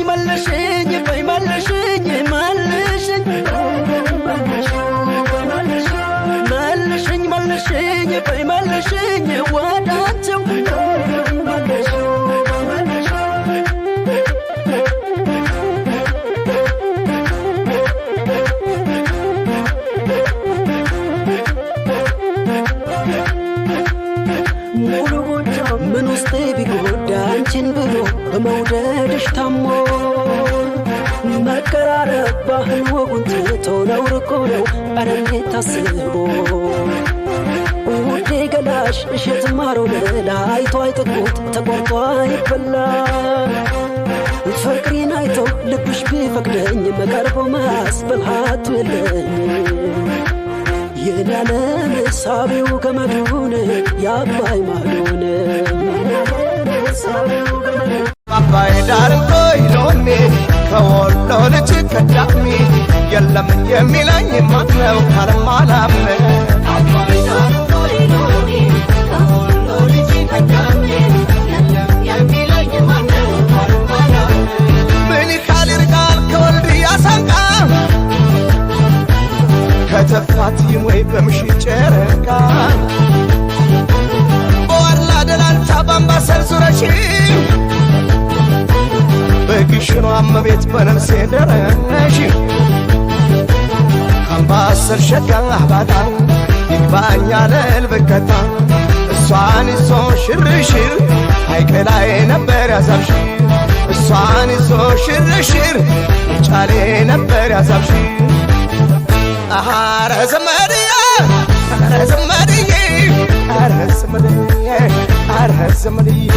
ملشين يبي ملشين ملشين ملشين ملشين يبي ملشين وداتو من وسطي بيقول دانشين بلو بموددش تامو مكرارب ባህል ወጉን ትቶ ነው ርቆ ነው አረኔ ታስቦ ውዴ ገላሽ እሸት ማሮ ለላይቶ አይጠቁት ተቆርጦ አይበላ ፍቅሬን አይቶ ልብሽ ቢፈቅደኝ መቀርቦ ማስበልሃቱ የለኝ የናለም ሳቢው ገመዱን ያባይ ማሉን አባይ ዳር ኮይሎኔ ከወሎ ልጅ ከዳሚ የለም የሚለኝ ማነው ካለማላምነ አባይ ዳር ኮይሎኔ ከወሎ ልጅ ከዳሚ የለም የሚለኝ ማነው ካለማላምነ ምን ካልርቃል ከወልድ ያሳንቃ ከተፋት ይሞይ በምሽት ጨረቃ በዋላ ደላንታ ባምባሰል ዙረሽ በግሽኗ አመቤት በነፍሴ ደረሽ አምባሰል ሸጋ አባታ ይግባኛል ልብከታ እሷን ይዞ ሽርሽር ሐይቅ ላይ ነበር ያዛብሽ እሷን ይዞ ሽርሽር ጫሌ ነበር ያዛብሽ አሃ ረዘመድዬ ረዘመድዬ ረዘመድዬ ረዘመድዬ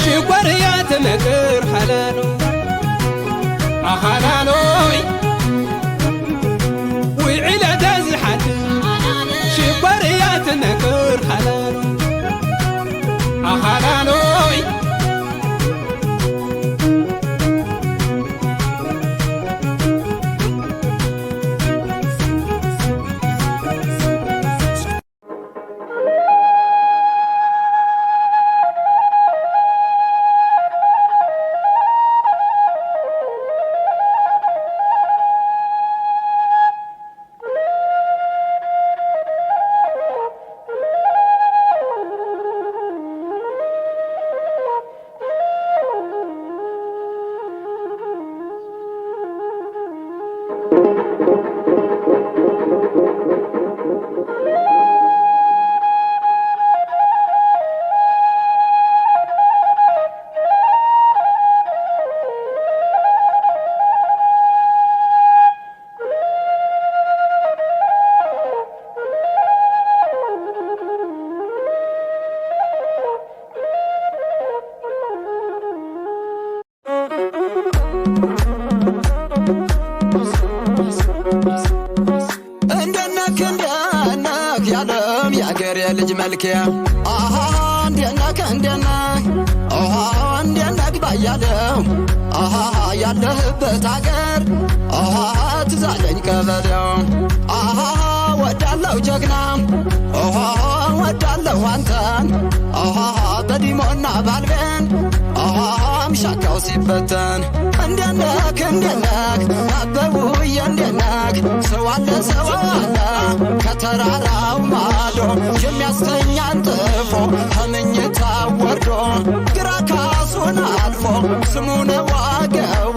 ሽጓርያት ነገር ሓላሉ ኣሓላሎይ ውዕለ ደዝሓት ሽጓርያት ነገር ሓላሉ ኣሓላሎይ ልጅ መልከያ አሃ እንደና አሃ እንደና ግባያለው አሃ ያለህበት አገር አሃ ትዛለኝ ቀበለው አሃ ወዳለው ጀግና አሃ ወዳለው አንተን አሃ በዲሞና ባልበን አሃ ምሻካው ሲፈተን እንደነክ አበውዬ እንደነክ ሰው አለ ከተራራው ማዶ የሚያስተኛን ጥፎ ከመኝታ ወርዶ ግራ ካሱን አልፎ ስሙን ዋገው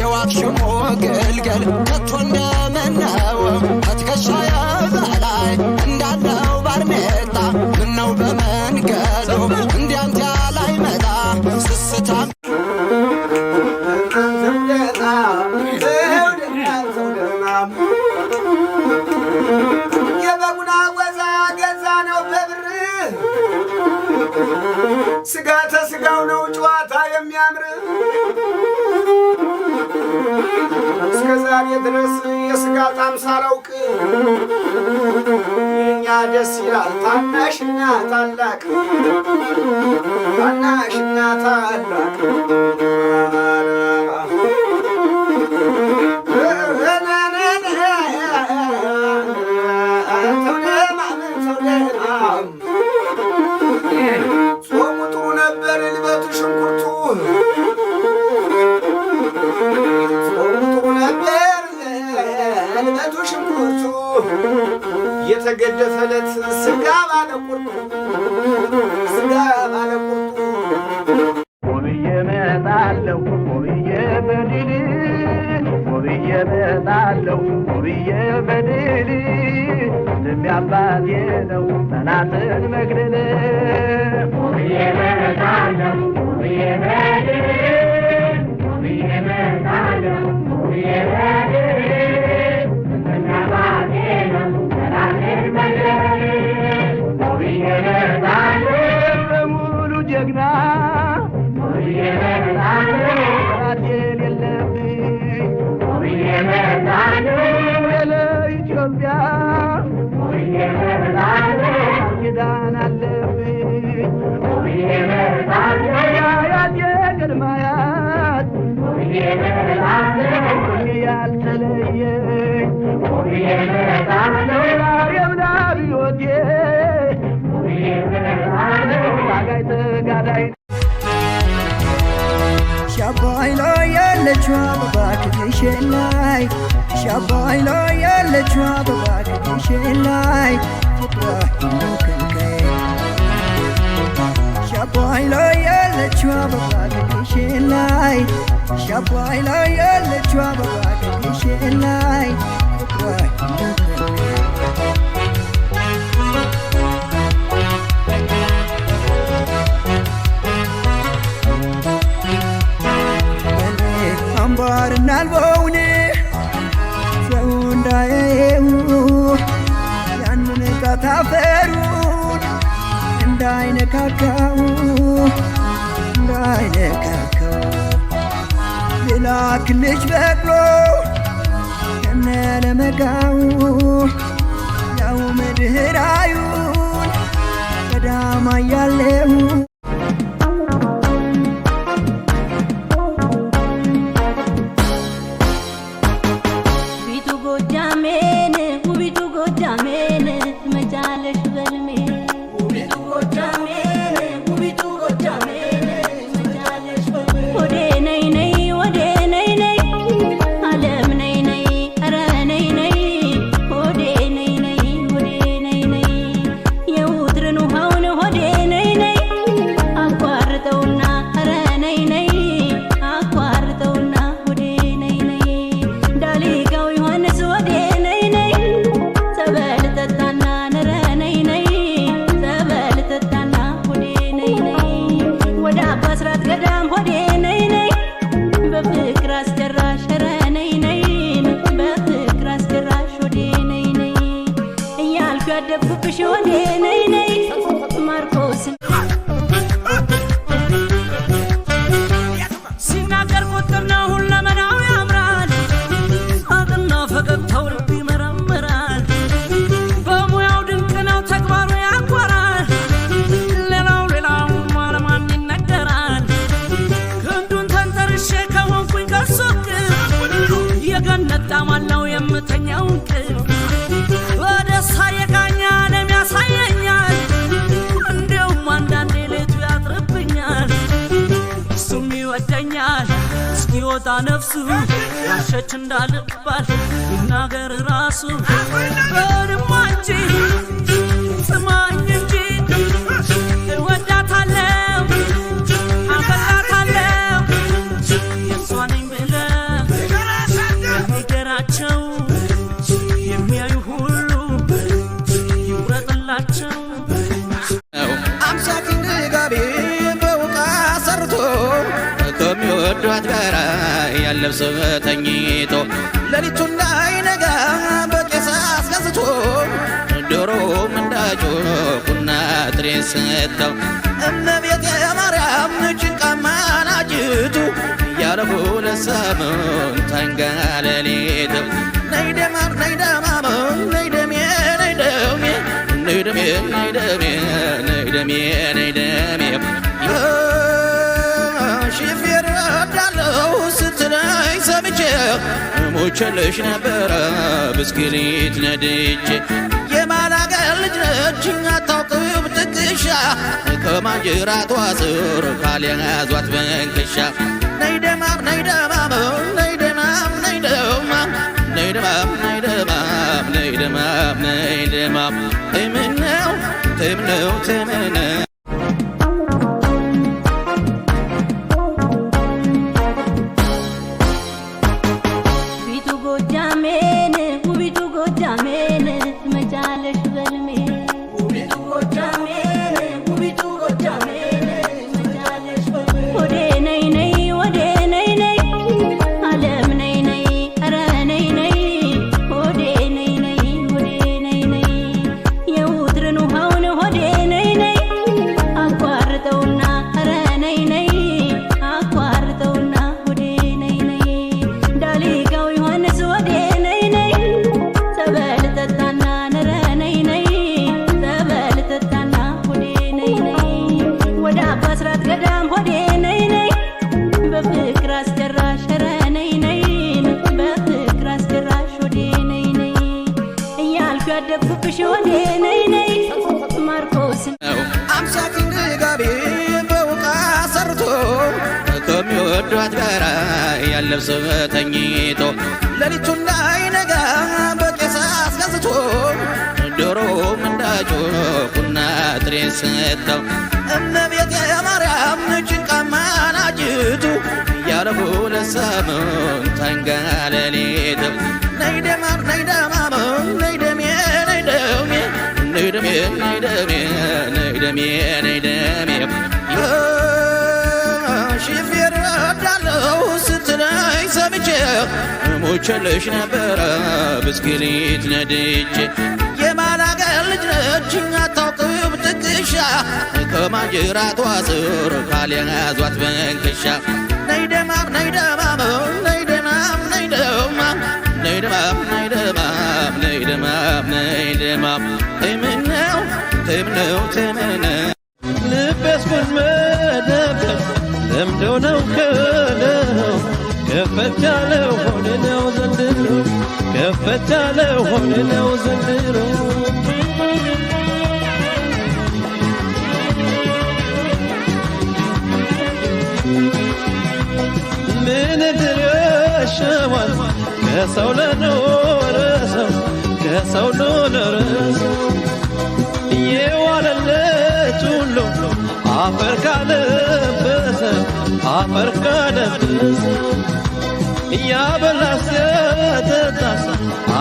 የዋክሽሞ ግልገል ከቶ እንደምነው ከትከሻዬ በላይ እንዳለው ባርኔጣ ምነው በመንገዱ እንዲያንተ ላይ መጣ ስስታም ስጋ ተስጋው ነው ጨዋታ የሚያምር እስከ ዛሬ ድረስ የስጋ ጣም ሳላውቅ የኛ ደስ ይላል ታናሽና ታላቅ ታናሽና ታላቅ ጾሙ ጥሩ ነበር ልበቱ ሽንኩርቱ ጾሙ ጥሩ ነበር ልበቱ ሽንኩርቱ የተገደፈለት ስጋ ባለ ቁርጡ ስጋ ባለ ቁርጡ ወብዬ መጣለሁ ወብዬ በድል ወብዬ መጣለሁ ወብዬ በድል ስሜ አባቴ ነው ጠላትን መግደል ወብዬ መጣለሁ ወብዬ በድል ወብዬ መጣለሁ ወብዬ በድል ስሜ አባቴ ነው ጠላትን መግደል ወብዬ መጣለሁ በሙሉ ጀግና ወብዬ መጣለሁ ጠላቴን የለብኝ ወብዬ መጣለሁ ለኢትዮጵያ ወብዬ መጣለሁ ኪዳን አለብኝ ወብዬ መጣለሁ የአያቴ ቅድመ አያት ወብዬ መጣለሁ ያልተለየኝ ወብዬ መጣለሁ ዛሬም ለአብዮቴ ወብዬ መጣለሁ ታጋይ ተጋዳይ ሻባይ ላይ ያለችው አበባ ከግሼን ላይ ሻባይ ላይ ያለችው አበባ ከግሼን ላይ ፍቅሯ ይንከልከል ሻባይ ላይ ያለችው አበባ ከግሼን ላይ ሻባይ ላይ ያለችው አበባ ከግሼን ላይ ፍቅሯ ይንከልከል አምባርና አልበውን ሰው እንዳያየው ያንን ቃታፈሩን እንዳይነካካው ልላክልሽ በቅሎ ከነ ለመጋው ያው ምድራዩን ቀዳማ ያለው ሲወጣ ነፍሱ ያሸች እንዳልባል ይናገር ራሱ በርማ እንጂ ስማኝ እንጂ እወዳታለሁ አፈቅራታለሁ የእሷ ነኝ ብለህ የሚገራቸው የሚያዩ ሁሉ ይውረጥላቸው አምሳኪ ጋቢ በውቃ ሰርቶ ከሚወዷት ጋራ ያለብስ ተኝቶ ሌሊቱን እንዳይነጋ በቄስ አስገዝቶ ዶሮም እንዳጮኩና ጥሬ ሰጥተው እመቤቴ ማርያም ጭንቃማ ናጅቱ እያለፉ ለሰሙን ተንጋለሌት ነይ ደማም ነይ ደማም ነይ ደሜ ነይ ደሜ ነይ ደሜ ነይ ደሜ ነይ ደሜ ሹፌር እወዳለሁ ስትለኝ ሰምቼ ሞቼልሽ ነበረ ብስክሌት ነድቼ የማላገር ልጅ ነች አታውቅም ትከሻ ከማንጀራቷ ስር ካልያዟት በንክሻ ነይ ደማም ነይ ደማም ነይ ደማም ነይ ደማም ነይ ደማም ነይ ደማም ነይ ደማም ነይ ደማም ተምነው ተምነው ተምነው ከሚወዷት ጋራ ያለብሰው ተኝቶ ሌሊቱን እንዳይነጋ በቄስ አስገዝቶ ዶሮም እንዳጮኩና ጥሬን ሰጠው እመቤቴ ማርያም ጭንቃማ ናጅቱ ያለፉ ለሰሙን ተንጋለሌት ነይ ደማም ነይ ደማም ነይ ደሜ ነይ ደሜ ነይ ደሜ ነይ ደሜ ነይ ደሜ ነይ ደሜ ሹፌር እወዳለሁ ስትለኝ ሰምቼ ሞቼልሽ ነበረ ብስክሌት ነድቼ የማላገር ልጅ ነች አታውቅም ትከሻ ከማንጀራቷ ስር ካልያዟት በንክሻ ነይ ደማም ነይ ደማም ነይ ደማም ነይ ደማም ነይ ደማም ነይ ደማም ነይ ደማም ነይ ደማም ተምነው ተምነው ተምነው ልቤስ ጎርመደበት ለምደው ነው ከለው ከፈት ያለው ሆነ ነው ዘንድሮ ከፈት ያለው ሆነ ነው ዘንድሮ ምን ድረሻዋል ከሰው ለኖረ ሰው ከሰው ለኖረ ሰው የዋለለት ሁሉ አፈር ካለበሰ አፈር ካለበሰ ያበላስ ያጠጣስ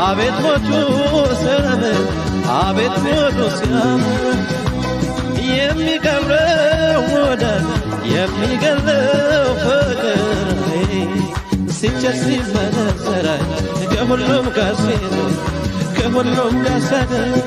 አቤት ሞቱ ሲያምር አቤት ሞቱ ሲያምር የሚቀብረው ወዳጅ የሚገለው ፍቅር ሲቸር ሲመነዘራይ ከሁሉም ጋር ሲኖር ከሁሉም ጋር ሲኖር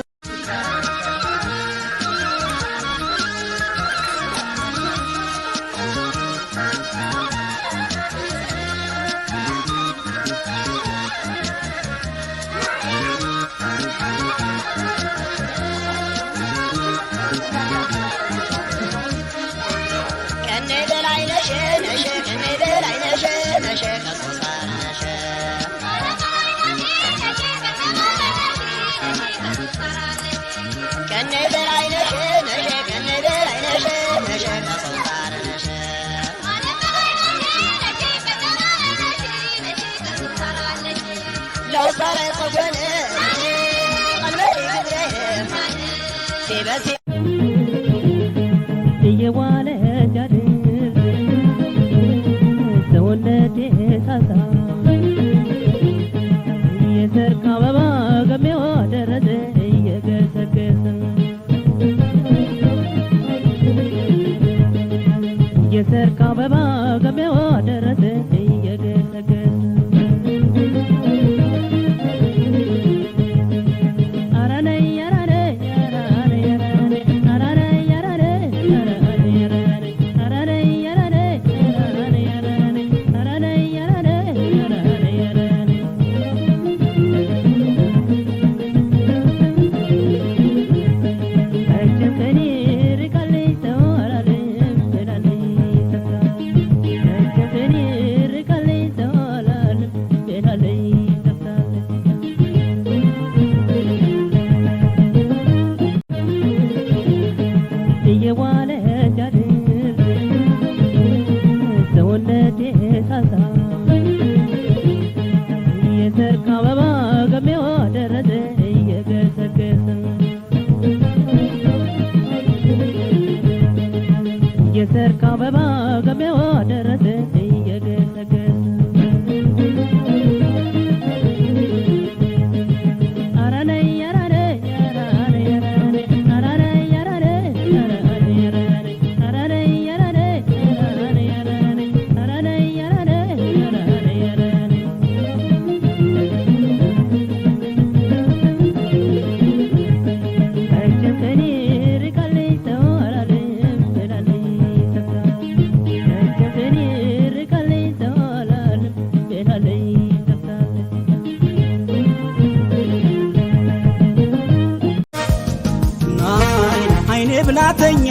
ብላተኛ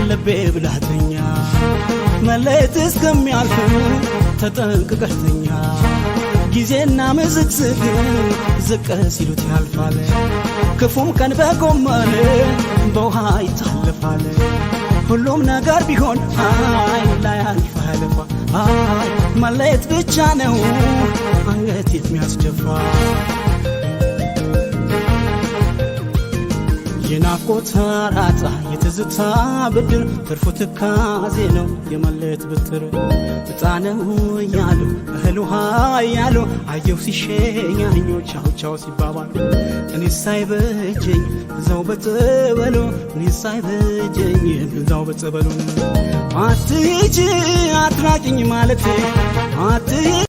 ልቤ ብላተኛ መለየት እስከሚያልፍ ተጠንቅቀተኛ ጊዜና ምዝግዝግ ዝቅ ሲሉት ያልፋል ክፉም ቀን በጎመን በውሃ ይታለፋል ሁሉም ነገር ቢሆን ላይ ያልፋል መለየት ብቻ ነው አንገት የሚያስደፋ የናፍቆት አራጣ የትዝታ ብድር ትርፉ ትካዜ ነው የመለየት ብትር እጣነው እያሉ እህል ውሃ እያሉ አየሁ ሲሸኛኞ ቻው ቻው ሲባባሉ እኔ ሳይበጀኝ እዛው በጸበሉ እኔ ሳይበጀኝ እዛው በጸበሉ አትሂጂ አትራቂኝ ማለት አትሂጂ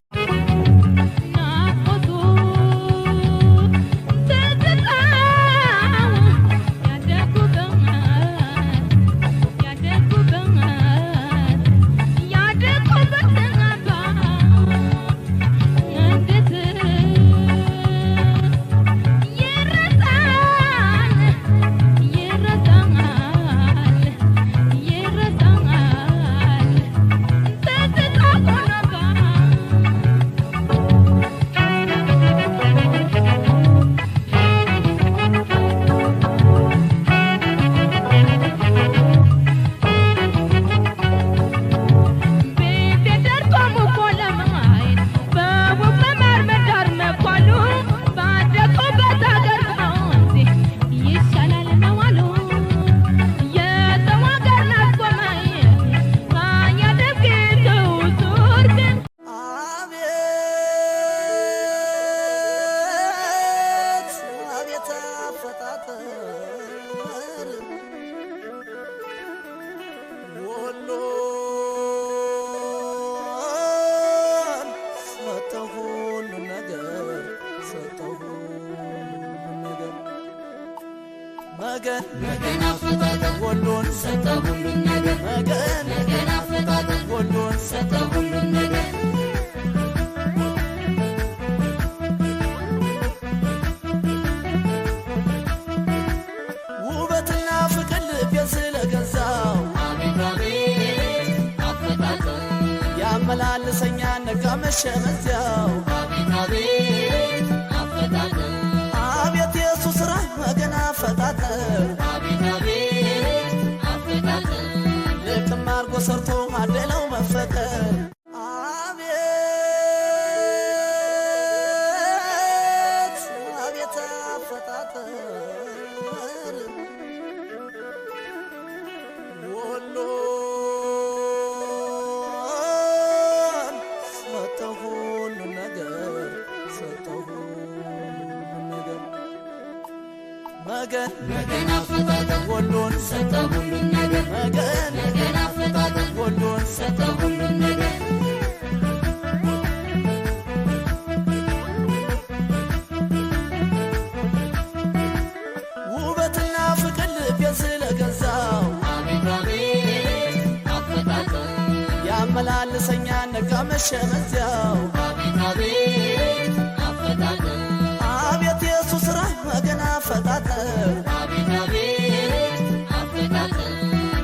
መገን መገን አፈታተ ወሎን ሰጠ ሁሉን ነገር መገን መገን አፈታተ ወሎን ሰጠ ሁሉን ነገር ውበትና ፍቅር ልቤን ስለገዛው አቤት አቤት አፈታተ ያመላልሰኛል ነጋ መሸ በዚያው አቤት አቤት አፈታተ አቤት የሱ ስራ መገን አፈታተ አቤት አቤት አፈታተ ልቅም አርጎ ሰርቶ አደለው መፈጠር አቤት አቤት አፈታተ ወሎን ሰጠው ሁሉን ነገር ሰጠው መገን መገን አፈታተ ወሎን ሰጠ ሁሉን ነገር መገን መገን አፈታተ ወሎን ሰጠ ሁሉን ነገር ውበትና ፍቅር ልቤን ስለገዛው አቤት አቤት አፈታተ ያመላልሰኛል ነጋ መሸ በዚያው አቤት አቤት አፈታተ አቤት የሱ ስራ መገን አፈታተ አቤት አቤት አፈታተ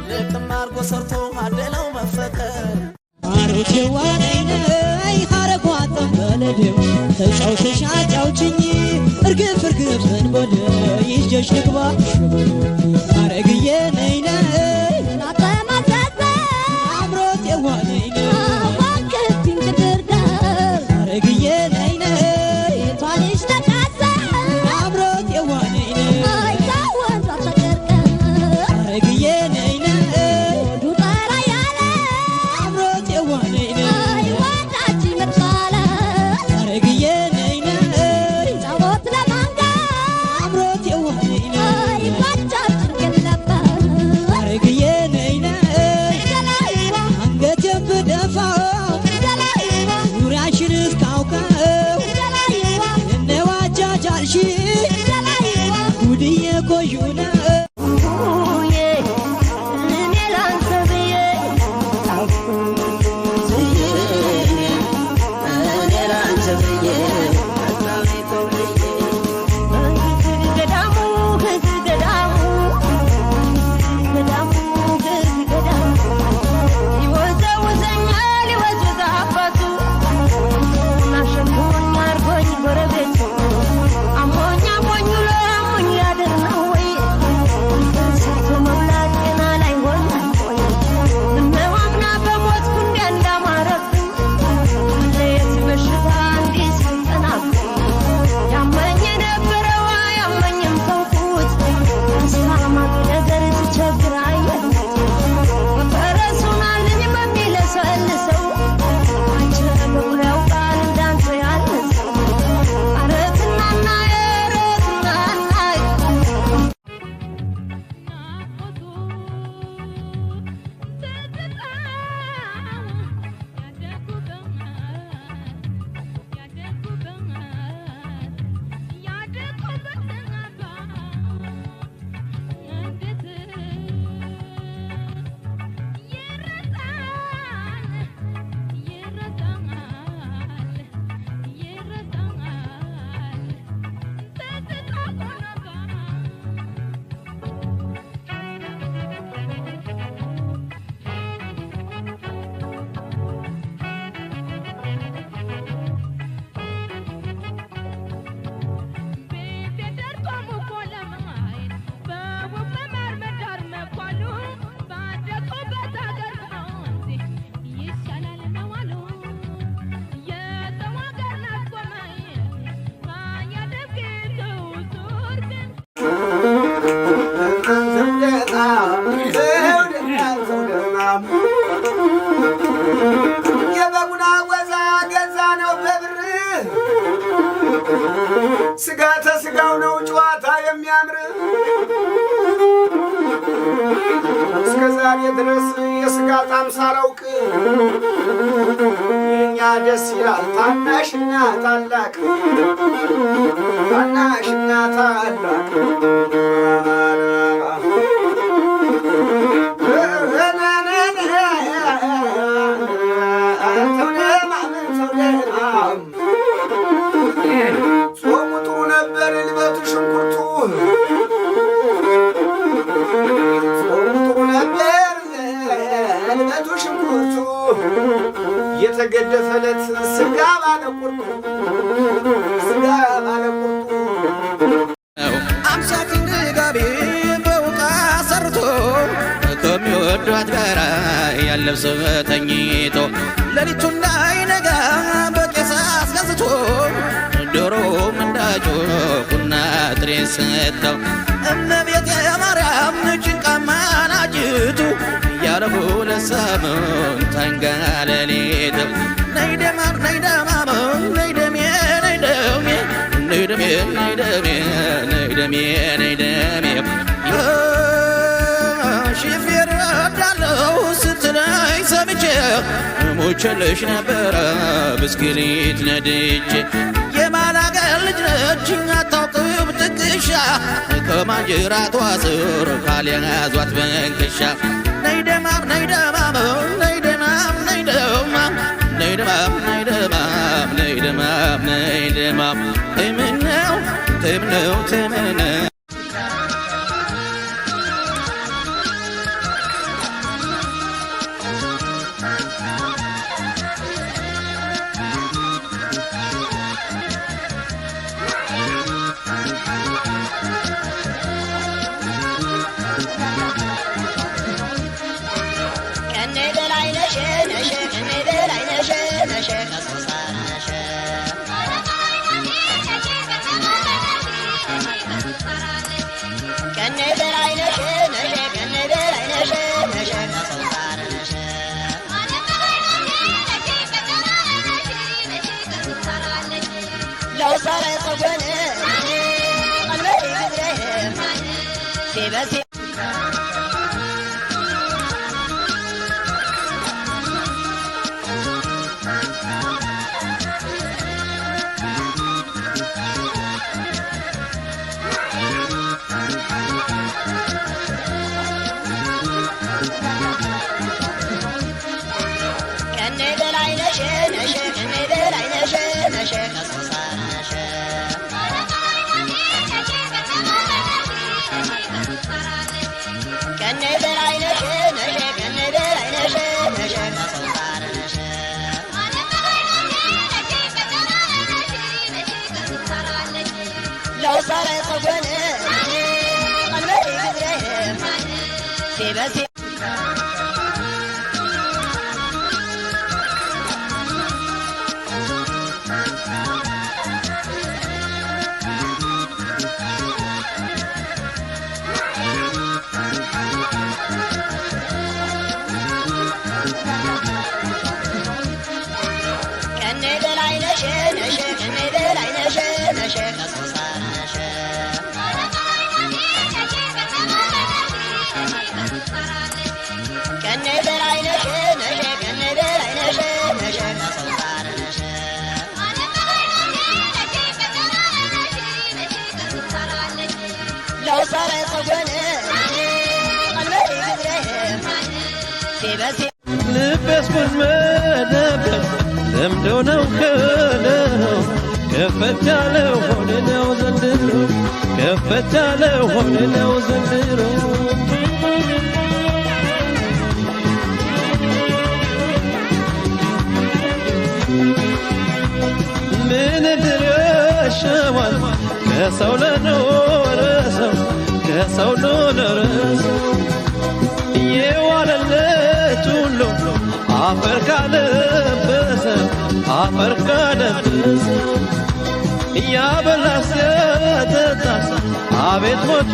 ልቅም አርጎ ሰርቶ አደለው መፈጠር አሮቴዋ ነይ ሐረጓት በለደው ተጫውተሽ አጫውችኝ እርግፍ እርግፍ እንበል ይዤሽ ልግባ አረግዬ ነይ ነይ ላተማዘዘ አምሮቴዋ ነይ ነይ ባክህን ግድርዳር አረግዬ ነይ ነይ ቷልሽ ተቃዘ አምሮቴዋ ነይ ነይ አይታወን ተቀርቀ አረግዬ ነይ ነይ ዱጠራ ያለ የበጉና ወዛ ገዛ ነው በብር ስጋ ተስጋው ነው ጨዋታ የሚያምር እስከ ዛሬ ድረስ የስጋ ጣም ሳላውቅ እኛ ደስ ይላል ታናሽና ታላቅ ታናሽና ታላቅ ጾሙ ጥሩ ነበር ልበቱ ሽንኩርቱ ልበቱ ሽንኩርቱ የተገደፈለት ስጋ ባለቁርጡ ስጋ ባለቁርጡ አምሳ ክንድ ጋቢ በውቃ ሰርቶ ከሚወዷት ጋራ ያለብሰው ተኝቶ ሌሊቱን እንዳይነጋ በቄስ አስገዝቶ ዶሮም እንዳጮኩና ጥሬ ሰጠው እመቤቴ ማርያም ጭንቃማ ናጅቱ እያለፉ ለሰሙን ተንጋለሌት ነይ ደማም ነይ ደማም ነይ ደሜ ነይ ደሜ ነይ ደሜ ነይ ደሜ ነይ ደሜ ነይ ደሜ ሺፌር እወዳለሁ ስትለኝ ሰምቼ ሞቼልሽ ነበረ ብስክሌት ነድቼ የማላገር ልጅ ነች አታውቅም ትከሻ ከማንጀራቷ ስር ካልያዟት በንክሻ ነይ ደማም ነይ ደማም ነይ ደማም ነይ ደማም ነይ ደማም ነይ ደማም ነይ ደማም ነይ ደማም ተምነው ተምነው ተምነው ልቤስ መደበቅ ለምደው ነው ከለው ከፈት ያለ ሆነ ነው ዘንድሮ ከፈት ያለ ሆነ ነው ዘንድሮ ምን ድረሻዋል ከሰው ለኖረ ሰው ከሰው ለኖረ ሰው የዋለለት ሁሉ አፈር ካለበሰ አፈር ካለበሰ ያበላስ ያጠጣስ አቤት ሞቱ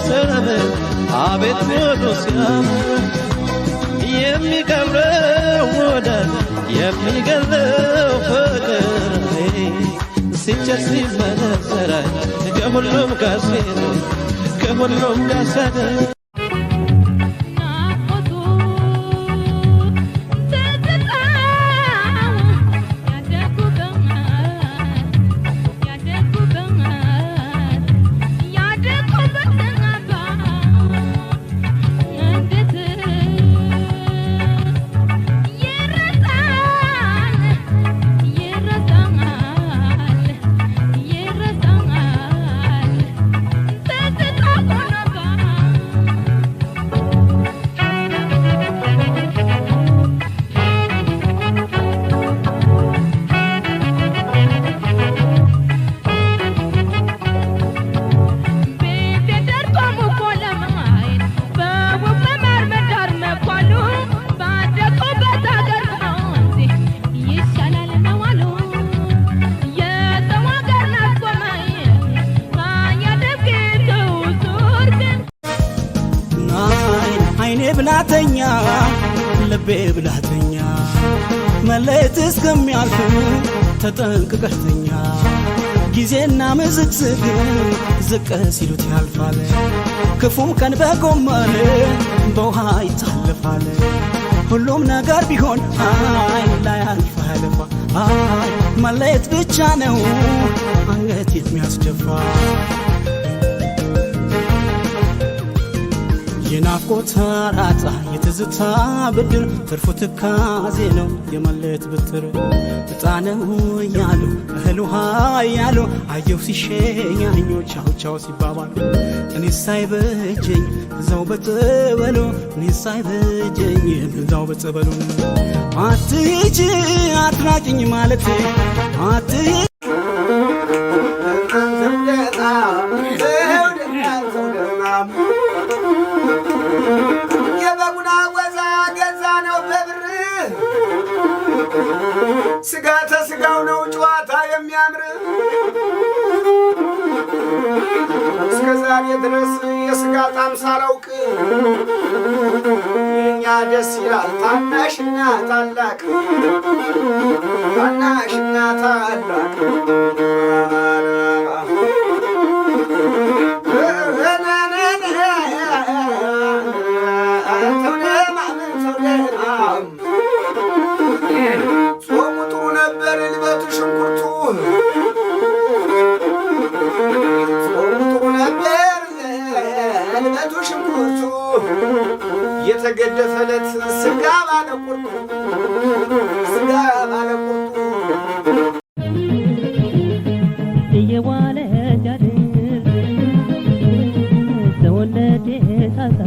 ሲያምር አቤት ሞቱ ሲያምር የሚቀብረው ወዳጅ የሚገለው ፍቅር ሲቸር ሲመነዘራይ ከሁሉም ጋር ሲሄድ ከሁሉም ጋር ሲያደር ብላተኛ ልቤ ብላተኛ መለየት እስከሚያልፍ ተጠንቅቀተኛ ጊዜና ምዝግዝግ ዝቅ ሲሉት ያልፋል ክፉም ቀን በጎመን በውሃ ይታለፋል ሁሉም ነገር ቢሆን ላይ አልፋለፋ መለየት ብቻ ነው አንገት የሚያስደፋ የናፍቆት ራጣ የትዝታ ብድር ትርፉ ትካዜ ነው የመለየት ብትር እጣነው ያሉ እህል ውሃ ያሉ አየሁ ሲሸኛኞ ቻው ቻው ሲባባሉ እኔ ሳይበጀኝ እዛው በጸበሉ እኔ ሳይበጀኝ እዛው በጸበሉ አትሂጂ አትራቂኝ ማለት አትሂጂ ስጋ ተስጋው ነው ጨዋታ የሚያምር እስከ ዛሬ ድረስ የስጋ ጣም ሳላውቅ የኛ ደስ ይላል ታናሽና ታላቅ ታናሽና ታላቅ የተገደፈለት ስጋ ባለ ቁርጡ ስጋ ባለ ቁርጡ እየዋለ ጃድር ተወለደ ሳሳ